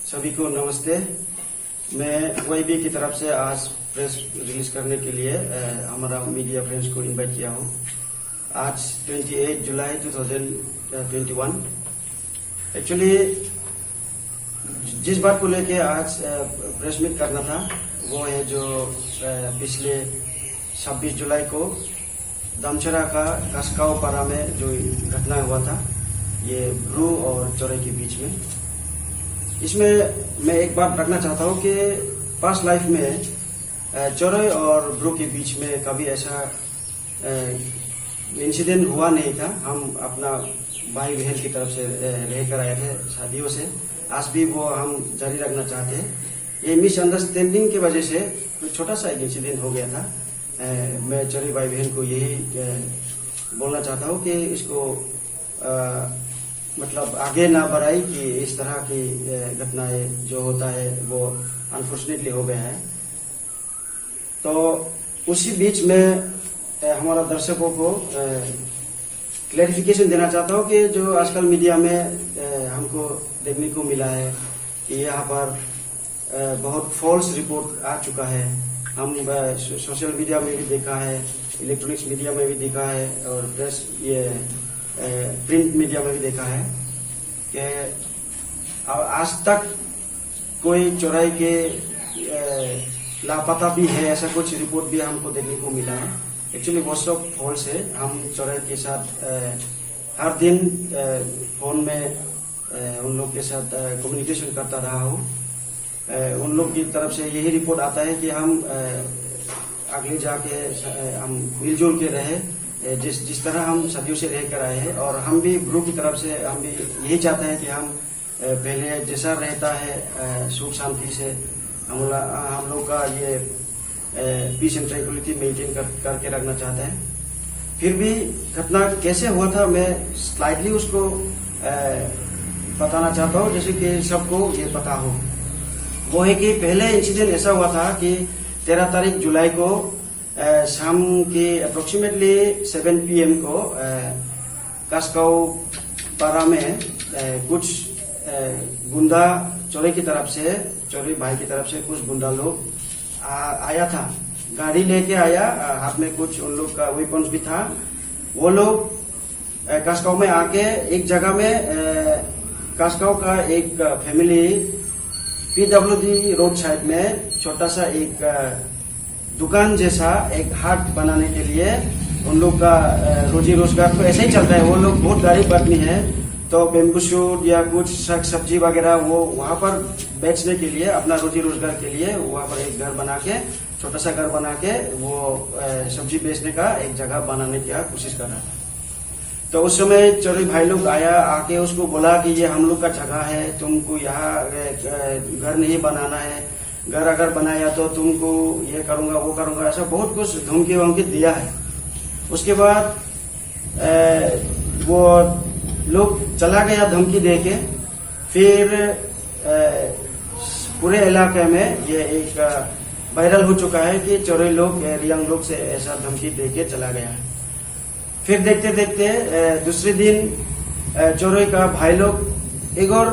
सभी को नमस्ते। मैं YBA की तरफ से आज प्रेस रिलीज करने के लिए हमारा मीडिया फ्रेंड्स को इनवाइट किया हूँ। आज 28 जुलाई 2021। एक्चुअली जिस बात को लेके आज प्रेस मीट करना था वो है जो पिछले 26 जुलाई को दमचरा का कसकाव पारा में जो घटना हुआ था, ये ब्रू और चोरई के बीच में। इसमें मैं एक बात रखना चाहता हूँ कि पास्ट लाइफ में चोरई और ब्रू के बीच में कभी ऐसा इंसिडेंट हुआ नहीं था। हम अपना भाई बहन की तरफ से रहकर आए थे शादियों से, आज भी वो हम जारी रखना चाहते हैं। ये मिसअंडरस्टैंडिंग की वजह से छोटा सा एक इंसिडेंट हो गया था। मैं चोरई भाई बहन को यही बोलना चाहता हूँ कि इसको मतलब आगे ना बढ़ाई कि इस तरह की घटनाएं जो होता है वो अनफॉर्चुनेटली हो गया है। तो उसी बीच में हमारा दर्शकों को क्लैरिफिकेशन देना चाहता हूँ कि जो आजकल मीडिया में हमको देखने को मिला है कि यहाँ पर बहुत फॉल्स रिपोर्ट आ चुका है। हम सोशल मीडिया में भी देखा है, इलेक्ट्रॉनिक्स मीडिया में भी देखा है और प्रेस प्रिंट मीडिया में भी देखा है कि आज तक कोई चोराई के लापता भी है, ऐसा कुछ रिपोर्ट भी हमको देखने को मिला है। एक्चुअली वो सब फॉल्स है। हम चोराई के साथ हर दिन फोन में उन लोग के साथ कम्युनिकेशन करता रहा हूँ। उन लोग की तरफ से यही रिपोर्ट आता है कि हम आगे जाके हम मिलजुल के रहे जिस तरह हम सदियों से रह कर आए हैं। और हम भी ग्रुप की तरफ से हम भी यही चाहते हैं कि हम पहले जैसा रहता है सुख शांति से हम लोग का ये पीस एंड ट्रैंक्विलिटी मेंटेन करके रखना चाहते हैं। फिर भी घटना कैसे हुआ था मैं स्लाइडली उसको बताना चाहता हूँ, जैसे कि सबको ये पता हो। वो है कि पहले इंसिडेंट ऐसा हुआ था कि 13 तारीख जुलाई को शाम के अप्रोक्सीमेटली 7 PM को कसकाव पारा में कुछ गुंडा चोरई की तरफ से, चोरई भाई की तरफ से कुछ गुंडा लोग आया था। गाड़ी लेके आया, हाथ में कुछ उन लोग का वेपन्स भी था। वो लोग कसकाव में आके एक जगह में कसकाव का एक फैमिली PWD रोड साइड में छोटा सा एक दुकान जैसा एक हाट बनाने के लिए उन लोग का रोजी रोजगार तो ऐसे ही चलता है। वो लोग बहुत गरीब आदमी है, तो बेम्बू शूट या कुछ सब्जी वगैरह वो वहाँ पर बेचने के लिए, अपना रोजी रोजगार के लिए वहाँ पर एक घर बना के, छोटा सा घर बना के वो सब्जी बेचने का एक जगह बनाने की कोशिश कर रहा था। तो उस समय चोरई भाई लोग आके उसको बोला कि ये हम लोग का जगह है, तुमको यहाँ घर नहीं बनाना है, घर अगर बनाया तो तुमको ये करूंगा वो करूंगा, ऐसा बहुत कुछ धमकी वमकी दिया है। उसके बाद वो लोग चला गया धमकी दे के। फिर पूरे इलाके में ये एक वायरल हो चुका है कि चोरई लोग यंग लोग से ऐसा धमकी दे के चला गया है। फिर देखते देखते दूसरे दिन चोरई का भाई लोग एक और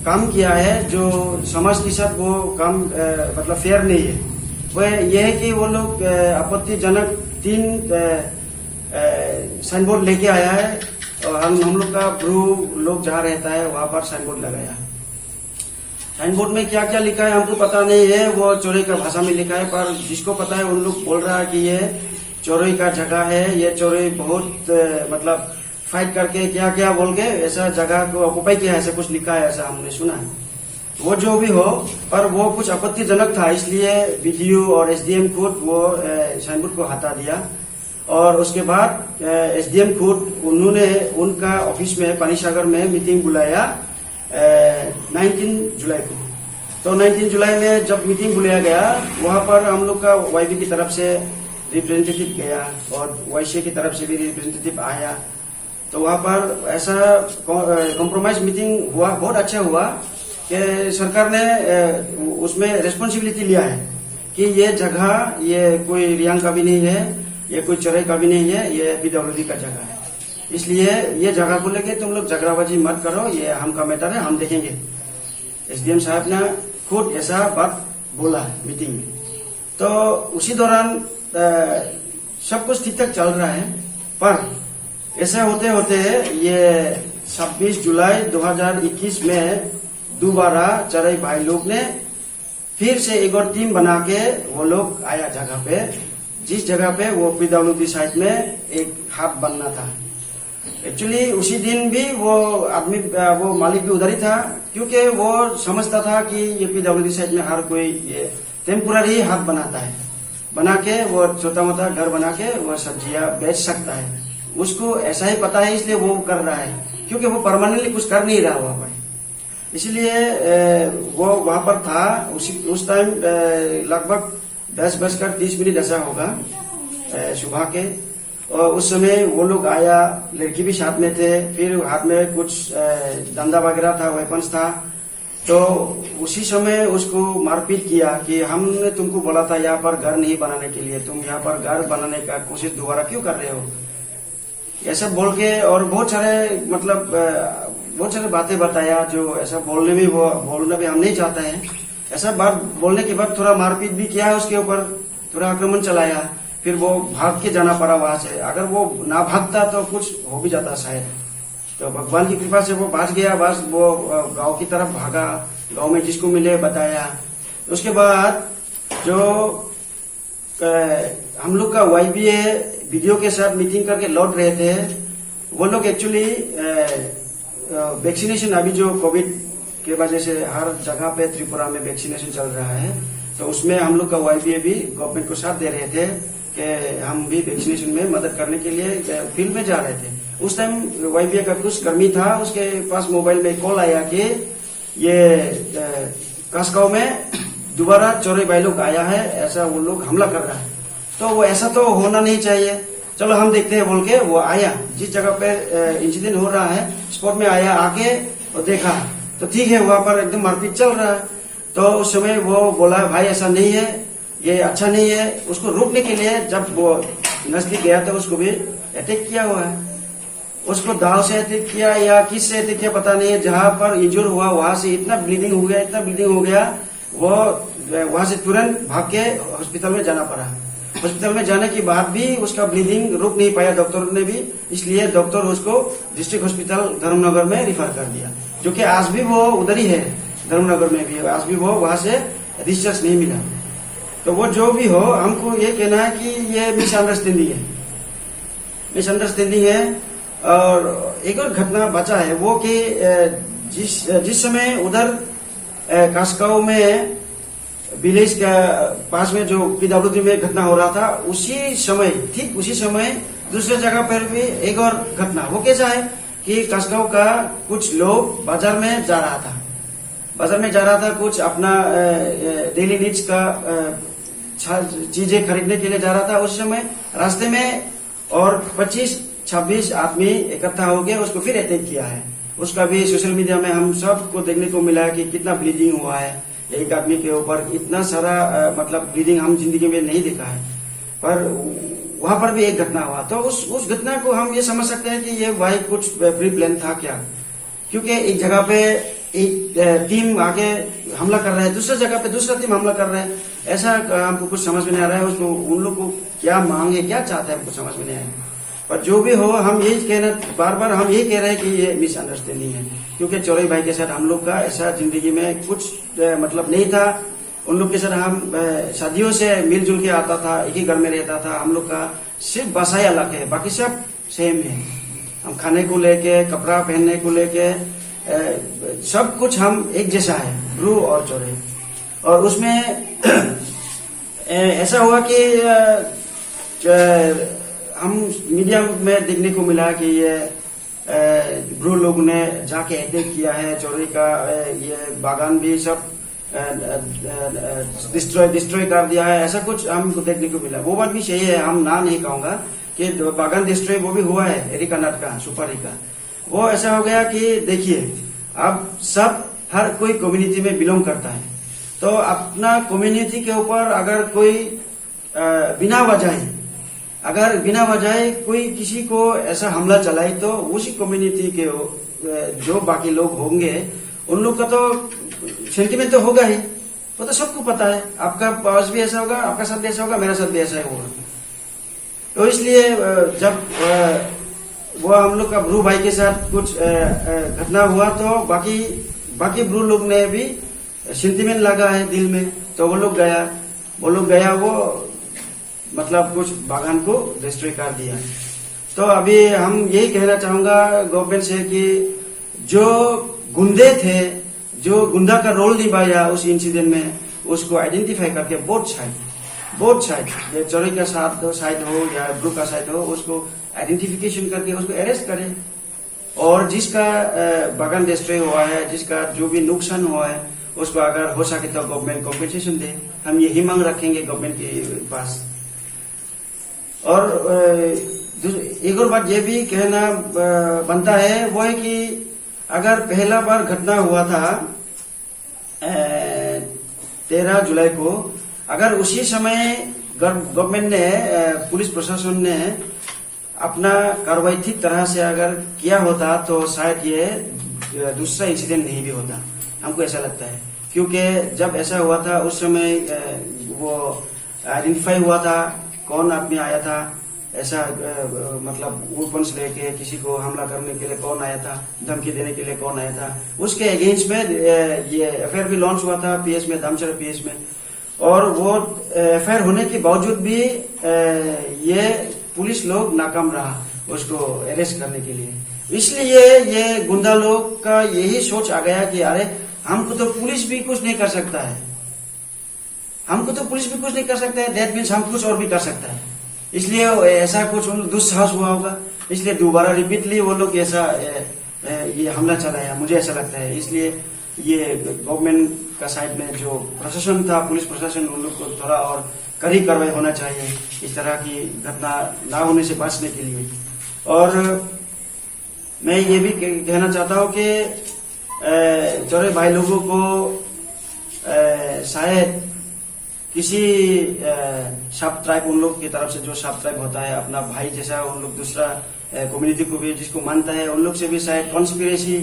काम किया है जो समाज के साथ वो काम मतलब फेयर नहीं है। वो ये है कि वो लोग आपत्तिजनक 3 साइनबोर्ड लेके आया है और हम लोग का ब्रू लोग जहाँ रहता है वहां पर साइनबोर्ड लगाया है। साइनबोर्ड में क्या क्या लिखा है हमको पता नहीं है, वो चोरई का भाषा में लिखा है, पर जिसको पता है उन लोग बोल रहा है कि ये चोरई का जगह है, ये चोरई बहुत मतलब फाइट करके क्या क्या बोल के ऐसा जगह को ऑक्युपाई किया है, ऐसा कुछ लिखा है, ऐसा हमने सुना है। वो जो भी हो, पर वो कुछ आपत्तिजनक था, इसलिए BDO और SDM खुद वो साइनबोर्ड को हटा दिया। और उसके बाद SDM खुद उन्होंने उनका ऑफिस में पानीसागर में मीटिंग बुलाया 19 जुलाई को। तो 19 जुलाई में जब मीटिंग बुलाया गया, वहां पर हम लोग का YB की तरफ से रिप्रेजेंटेटिव गया और YCA की तरफ से भी रिप्रेजेंटेटिव आया। तो वहां पर ऐसा कॉम्प्रोमाइज मीटिंग हुआ, बहुत अच्छा हुआ कि सरकार ने उसमें रेस्पॉन्सिबिलिटी लिया है कि ये जगह ये कोई रियांग का भी नहीं है, ये कोई चोरई का भी नहीं है, ये PWD का जगह है। इसलिए ये जगह को लेके तुम लोग झगड़ाबाजी मत करो, ये हम का मैटर है, हम देखेंगे। एसडीएम साहब ने खुद ऐसा बात बोला मीटिंग में। तो उसी दौरान सब कुछ ठीक ठाक चल रहा है, पर ऐसा होते होते ये 26 जुलाई 2021 में दोबारा चौरई भाई लोग ने फिर से एक और टीम बना के वो लोग आया जगह पे, जिस जगह पे वो पीडब्ल्यूडी साइट में एक हाट बनना था। एक्चुअली उसी दिन भी वो आदमी वो मालिक भी उधर ही था, क्योंकि वो समझता था कि ये पीडब्ल्यूडी साइट में हर कोई ये टेम्पोररी हाट बनाता है, बना के वो छोटा मोटा घर बना के वो सब्जियां बेच सकता है। उसको ऐसा ही पता है, इसलिए वो कर रहा है, क्योंकि वो परमानेंटली कुछ कर नहीं रहा वहां पर। इसलिए वो वहां पर था। उस टाइम लगभग 10:30 ऐसा होगा सुबह के, और उस समय वो लोग आया, लड़की भी साथ में थे, फिर हाथ में कुछ डंडा वगैरह था, वेपन्स था। तो उसी समय उसको मारपीट किया कि हमने तुमको बोला था यहाँ पर घर नहीं बनाने के लिए, तुम यहाँ पर घर बनाने का कोशिश दोबारा क्यों कर रहे हो, ऐसा बोल के। और बहुत सारे मतलब बहुत सारे बातें बताया, जो ऐसा बोलना भी हम नहीं चाहते हैं। ऐसा बात बोलने के बाद थोड़ा मारपीट भी किया, उसके ऊपर थोड़ा आक्रमण चलाया, फिर वो भाग के जाना पड़ा वहां से। अगर वो ना भागता तो कुछ हो भी जाता शायद। तो भगवान की कृपा से वो बच गया, बस वो गांव की तरफ भागा, गांव में जिसको मिले बताया। उसके बाद जो हम लोग का YBA वीडियो के साथ मीटिंग करके लौट रहे थे, वो लोग एक्चुअली वैक्सीनेशन, अभी जो कोविड के वजह से हर जगह पे त्रिपुरा में वैक्सीनेशन चल रहा है, तो उसमें हम लोग का YBA भी गवर्नमेंट को साथ दे रहे थे कि हम भी वैक्सीनेशन में मदद करने के लिए फील्ड में जा रहे थे। उस टाइम YBA का कुछ कर्मी था, उसके पास मोबाइल में कॉल आया कि ये कासगांव में दोबारा चौरई भाई लोग आया है, ऐसा वो लोग हमला कर रहा है। तो वो ऐसा तो होना नहीं चाहिए, चलो हम देखते हैं बोल के वो आया, जिस जगह पे इंसिडेंट हो रहा है स्पॉट में आया, आके और देखा तो ठीक है, वहां पर एकदम मारपीट चल रहा है। तो उस समय वो बोला भाई ऐसा नहीं है, ये अच्छा नहीं है। उसको रोकने के लिए जब वो नजदीक गया तो उसको भी अटैक किया हुआ है। उसको दाव से अटैक किया या किस से अटैक किया पता नहीं है। जहां पर इंजर हुआ वहां से इतना ब्लीडिंग हो गया, वो वहां से तुरंत भाग के हॉस्पिटल में जाना पड़ा। हॉस्पिटल में जाने के बाद भी उसका ब्लीडिंग रुक नहीं पाया डॉक्टर ने भी, इसलिए डॉक्टर उसको डिस्ट्रिक्ट हॉस्पिटल धर्मनगर में रिफर कर दिया, जो कि आज भी वो उधर ही है, धर्मनगर में भी आज भी वो वहां से डिस्चार्ज नहीं मिला। तो वो जो भी हो, हमको ये कहना है कि ये मिसअंडरस्टैंडिंग है। और एक और घटना बचा है वो कि जिस समय उधर कासगांव में विलेज का पास में जो पीडब्ल्यूडी में घटना हो रहा था, ठीक उसी समय दूसरे जगह पर भी एक और घटना। वो कैसा है कि कासगांव का कुछ लोग बाजार में जा रहा था, कुछ अपना डेली नीड्स का चीजें खरीदने के लिए जा रहा था। उस समय रास्ते में और 25-26 आदमी इकट्ठा हो गए, उसको फिर अटैक किया है। उसका भी सोशल मीडिया में हम सबको देखने को मिला है कि कितना ब्लीडिंग हुआ है एक आदमी के ऊपर, इतना सारा मतलब ब्लीडिंग हम जिंदगी में नहीं देखा है। पर वहां पर भी एक घटना हुआ, तो उस घटना को हम ये समझ सकते हैं कि ये भाई कुछ प्री प्लान था क्या, क्योंकि एक जगह पे एक टीम आके हमला कर रहा है, दूसरी जगह पे दूसरा टीम हमला कर रहा है। ऐसा हमको कुछ समझ में नहीं आ रहा है। उसको उन लोग को क्या मांग है, क्या चाहते हैं, हमको समझ में नहीं आ रहा है। पर जो भी हो, हम यही कहना, बार बार हम यही कह रहे हैं कि ये मिसअंडरस्टैंडिंग है, क्योंकि चौरई भाई के साथ हम लोग का ऐसा जिंदगी में कुछ मतलब नहीं था। उन लोग के साथ हम शादियों से मिलजुल के आता था, एक ही घर में रहता था। हम लोग का सिर्फ भाषा अलग है, बाकी सब सेम है। हम खाने को लेके, कपड़ा पहनने को लेके, सब कुछ हम एक जैसा है, ब्रू और चौरई। और उसमें ऐसा हुआ कि हम मीडिया में देखने को मिला कि ये ब्रू लोग ने जाके अटैक किया है चौरई का, ये बागान भी सब डिस्ट्रॉय कर दिया है, ऐसा कुछ हमको देखने को मिला। वो बात भी सही है, हम ना नहीं कहूंगा कि बागान डिस्ट्रॉय वो भी हुआ है, एरिका नट का, सुपारी का। वो ऐसा हो गया कि देखिए, अब सब हर कोई कम्युनिटी में बिलोंग करता है, तो अपना कम्युनिटी के ऊपर अगर कोई बिना वजह कोई किसी को ऐसा हमला चलाए, तो उसी कम्युनिटी के जो बाकी लोग होंगे उन लोग का तो सेंटिमेंट तो होगा ही, वो तो सबको पता है। आपका पास भी ऐसा होगा, आपका साथ भी ऐसा होगा, मेरा साथ भी ऐसा ही होगा। तो इसलिए जब वो हम लोग का ब्रू भाई के साथ कुछ घटना हुआ तो बाकी ब्रू लोग ने भी सेंटिमेंट लगा है दिल में, तो वो लोग गया वो मतलब कुछ बागान को डिस्ट्रॉय कर दिया। तो अभी हम यही कहना चाहूंगा गवर्नमेंट से कि जो गुंडे थे, जो गुंडा का रोल निभाया उस इंसिडेंट में, उसको आइडेंटिफाई करके बोथ साइड ये चोरी का साइड हो या ब्रू का साइड हो, उसको आइडेंटिफिकेशन करके उसको अरेस्ट करें। और जिसका बागान डिस्ट्रॉय हुआ है, जिसका जो भी नुकसान हुआ है, उसको अगर हो सके तो गवर्नमेंट कॉम्पेंसेशन दे। हम यही मांग रखेंगे गवर्नमेंट के पास। और एक और बात ये भी कहना बनता है, वो है कि अगर पहला बार घटना हुआ था 13 जुलाई को, अगर उसी समय गवर्नमेंट ने, पुलिस प्रशासन ने अपना कार्रवाई ठीक तरह से अगर किया होता तो शायद ये दूसरा इंसिडेंट नहीं भी होता, हमको ऐसा लगता है। क्योंकि जब ऐसा हुआ था उस समय वो आइडेंटिफाई हुआ था कौन आदमी आया था, ऐसा मतलब वेपन्स लेके किसी को हमला करने के लिए कौन आया था, धमकी देने के लिए कौन आया था, उसके अगेंस्ट में ये एफआईआर भी लॉन्च हुआ था पीएस में, धामचरा पीएस में। और वो एफआईआर होने के बावजूद भी ये पुलिस लोग नाकाम रहा उसको अरेस्ट करने के लिए। इसलिए ये गुंडा लोग का यही सोच आ गया कि अरे हमको तो पुलिस भी कुछ नहीं कर सकता है, दैट मीन्स हम कुछ और भी कर सकता है। इसलिए ऐसा कुछ दुस्साहस हुआ होगा, इसलिए दोबारा रिपीटली वो लोग ऐसा ये हमला चलाया, मुझे ऐसा लगता है। इसलिए ये गवर्नमेंट का साइड में जो प्रशासन था, पुलिस प्रशासन, उन लोग को थोड़ा और कड़ी कार्रवाई होना चाहिए इस तरह की घटना ना होने से बचने के लिए। और मैं ये भी कहना चाहता हूँ कि चोरे भाई लोगों को शायद किसी सब ट्राइब, उन लोग की तरफ से जो सब ट्राइब होता है अपना भाई जैसा, उन लोग दूसरा कम्युनिटी को भी जिसको मानता है, उन लोग से भी शायद कॉन्स्पिरेसी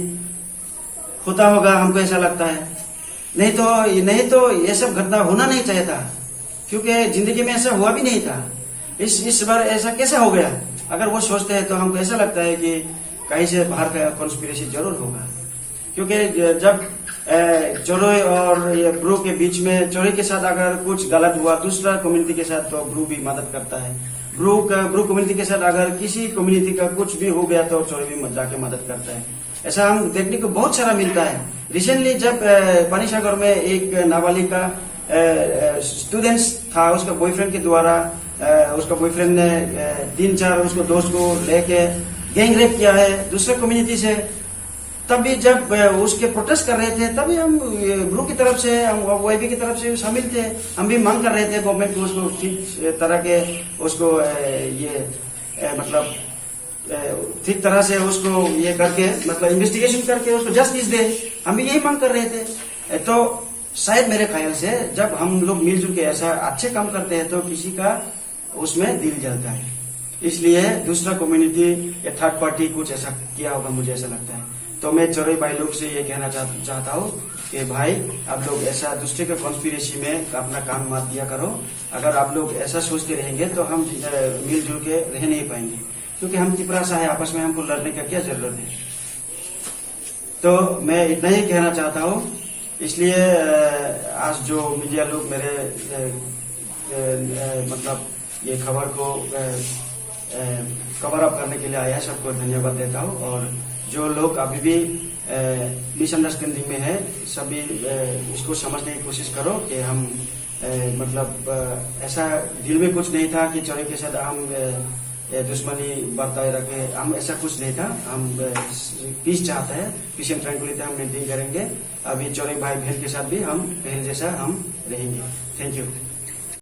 होता होगा, हमको ऐसा लगता है। नहीं तो ये सब घटना होना नहीं चाहिए था, क्योंकि जिंदगी में ऐसा हुआ भी नहीं था। इस बार ऐसा कैसे हो गया? अगर वो सोचते हैं तो हमको ऐसा लगता है कि कहीं से बाहर का कॉन्स्पिरेसी जरूर होगा। क्योंकि जब चोरे और ये ब्रू के बीच में, चोरे के साथ अगर कुछ गलत हुआ दूसरा कम्युनिटी के साथ तो ब्रू भी मदद करता है। ब्रू कम्युनिटी के साथ अगर किसी कम्युनिटी का कुछ भी हो गया तो चोरे भी जाके मदद करता है। ऐसा हम देखने को बहुत सारा मिलता है। रिसेंटली जब पानी सागर में एक नाबालिग का स्टूडेंट्स था, उसका बॉयफ्रेंड के द्वारा उसका बॉयफ्रेंड ने 3-4 उसको दोस्त को लेके गैंग रेप किया है दूसरे कम्युनिटी से। तभी जब उसके प्रोटेस्ट कर रहे थे तभी हम ब्रू की तरफ से, हम YBA की तरफ से शामिल थे। हम भी मांग कर रहे थे गवर्नमेंट को उसको ठीक तरह के उसको ये मतलब ठीक तरह से उसको ये करके मतलब इन्वेस्टिगेशन करके उसको जस्टिस दे, हम भी यही मांग कर रहे थे। तो शायद मेरे ख्याल से जब हम लोग मिलजुल के ऐसा अच्छे काम करते हैं तो किसी का उसमें दिल जलता है। इसलिए दूसरा कम्युनिटी या थर्ड पार्टी कुछ ऐसा किया होगा, मुझे ऐसा लगता है। तो मैं चोरे भाई लोग से ये कहना चाहता हूँ कि भाई आप लोग ऐसा दूसरे के कॉन्स्पिरेसी में अपना काम मत दिया करो। अगर आप लोग ऐसा सोचते रहेंगे तो हम मिलजुल के रह नहीं पाएंगे, क्योंकि हम तिपरासा है, आपस में हमको लड़ने का क्या जरूरत है। तो मैं इतना ही कहना चाहता हूँ। इसलिए आज जो मीडिया लोग मेरे मतलब ये खबर को कवर अप करने के लिए आया, सबको धन्यवाद देता हूँ। और जो लोग अभी भी मिसअंडरस्टैंडिंग में है, सभी इसको समझने की कोशिश करो कि हम मतलब ऐसा दिल में कुछ नहीं था कि चोरे के साथ हम दुश्मनी बरताए रखे, हम ऐसा कुछ नहीं था। हम पीस चाहते हैं, पीस एंड ट्रैंक्विलिटी हम मेंटेन करेंगे। अभी चोरे भाई बहन के साथ भी हम पहले जैसा हम रहेंगे। Thank you.